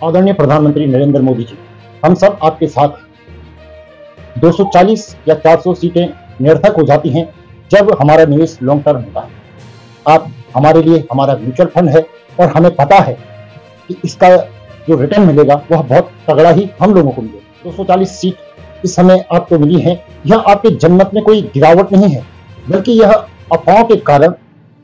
आदरणीय प्रधानमंत्री नरेंद्र मोदी जी, हम सब आपके साथ हैं। 240 या 400 सीटें निरर्थक हो जाती हैं जब हमारा निवेश लॉन्ग टर्म होता है। आप हमारे लिए हमारा म्यूचुअल फंड है और हमें पता है कि इसका जो रिटर्न मिलेगा वह बहुत तगड़ा ही हम लोगों को मिलेगा। 240 सीट इस समय आपको मिली है, यह आपके जनमत में कोई गिरावट नहीं है, बल्कि यह अफवाहों के कारण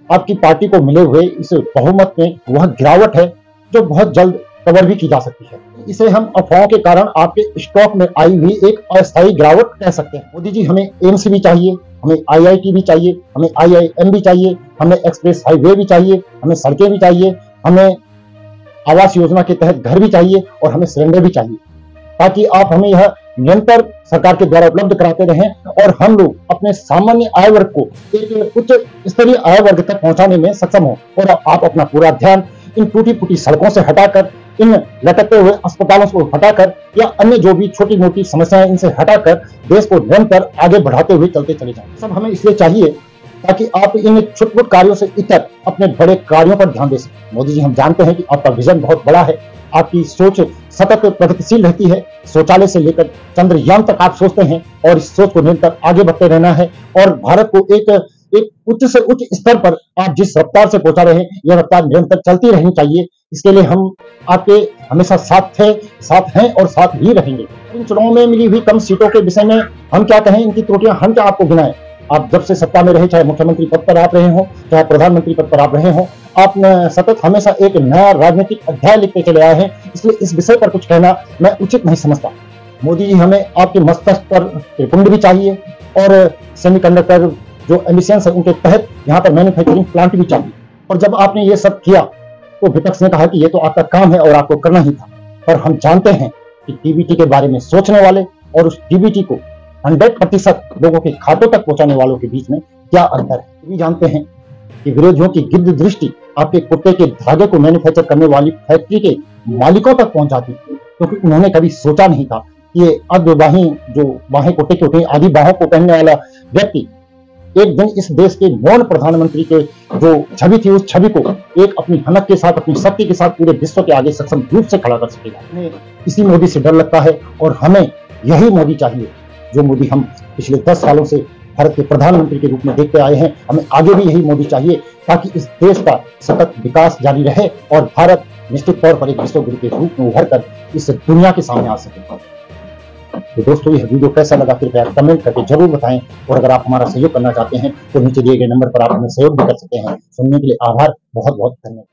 आपकी पार्टी को मिले हुए इस बहुमत में वह गिरावट है जो बहुत जल्द कवर भी की जा सकती है। इसे हम अफवाहों के कारण आपके स्टॉक में आई हुई एक अस्थायी गिरावट कह सकते हैं। मोदी जी, हमें एम्स भी चाहिए, हमें आईआईटी भी चाहिए, हमें आईआईएम भी चाहिए, हमें एक्सप्रेस हाईवे भी चाहिए, हमें सड़कें भी चाहिए, हमें आवास योजना के तहत घर भी चाहिए और हमें सिलेंडर भी चाहिए, ताकि आप हमें यह निरंतर सरकार के द्वारा उपलब्ध कराते रहें और हम लोग अपने सामान्य आय वर्ग को एक उच्च स्तरीय आय वर्ग तक पहुंचाने में सक्षम हो। और आप अपना पूरा ध्यान इन टूटी फूटी सड़कों से हटाकर, इन लटकते हुए अस्पतालों को हटाकर या अन्य जो भी छोटी मोटी समस्याएं इनसे हटाकर देश को निरंतर आगे बढ़ाते हुए चलते चले जाएं। सब हमें इसलिए चाहिए ताकि आप इन छोटे कार्यों से इतर अपने बड़े कार्यों पर ध्यान दे सकें। मोदी जी, हम जानते हैं कि आपका विजन बहुत बड़ा है, आपकी सोच सतत प्रगतिशील रहती है। शौचालय से लेकर चंद्रयान तक आप सोचते हैं और इस सोच को निरंतर आगे बढ़ते रहना है और भारत को एक उच्च से उच्च स्तर पर आप जिस रफ्तार से पहुंचा रहे हैं, यह रफ्तार निरंतर चलती रहनी चाहिए। इसके लिए हम आपके हमेशा साथ हैं और साथ ही रहेंगे। इन चुनावों में मिली हुई कम सीटों के विषय में हम क्या कहें, इनकी त्रुटियां हम क्या आपको गिनाएं। आप जब से सत्ता में रहे, चाहे मुख्यमंत्री पद पर आप रहे हो, चाहे प्रधानमंत्री पद पर आप रहे हो, आप सतत हमेशा एक नया राजनीतिक अध्याय लिखते चले आए हैं। इसलिए इस विषय पर कुछ कहना मैं उचित नहीं समझता। मोदी जी, हमें आपके मस्तक पर त्रिपुंड भी चाहिए और सेमीकंडक्टर जो एमिशंस है उनके तहत यहाँ पर मैन्युफैक्चरिंग प्लांट भी चाहिए। और जब आपने ये सब किया तो विपक्ष ने कहा कि ये तो आपका काम है और आपको करना ही था। पर हम जानते हैं कि डीबीटी के बारे में सोचने वाले और उस डीबीटी को 100% लोगों के खातों तक पहुंचाने वालों के बीच में क्या अंतर है। भी जानते हैं कि विरोधियों की गिद्ध दृष्टि आपके कुत्ते के धागे को मैन्युफैक्चर करने वाली फैक्ट्री के मालिकों तक पहुंच जाती है, क्योंकि उन्होंने कभी सोचा नहीं था कि ये अर्धबाही जो बाहें कुत्ते की होती हैं, आधी बाहों को पहनने वाला व्यक्ति एक दिन इस देश के मौन प्रधानमंत्री के जो छवि थी, उस छवि को एक अपनी हनक के साथ, अपनी शक्ति के साथ पूरे विश्व के आगे सक्षम रूप से खड़ा कर सकेगा। इसी मोदी से डर लगता है और हमें यही मोदी चाहिए जो मोदी हम पिछले 10 सालों से भारत के प्रधानमंत्री के रूप में देखते आए हैं। हमें आगे भी यही मोदी चाहिए ताकि इस देश का सतत विकास जारी रहे और भारत निश्चित तौर पर एक विश्व गुरु के रूप में उभर कर इस दुनिया के सामने आ सके। तो दोस्तों, यह वीडियो कैसा लगा कृपया कमेंट करके जरूर बताएं और अगर आप हमारा सहयोग करना चाहते हैं तो नीचे दिए गए नंबर पर आप हमें सहयोग भी कर सकते हैं। सुनने के लिए आभार, बहुत बहुत धन्यवाद।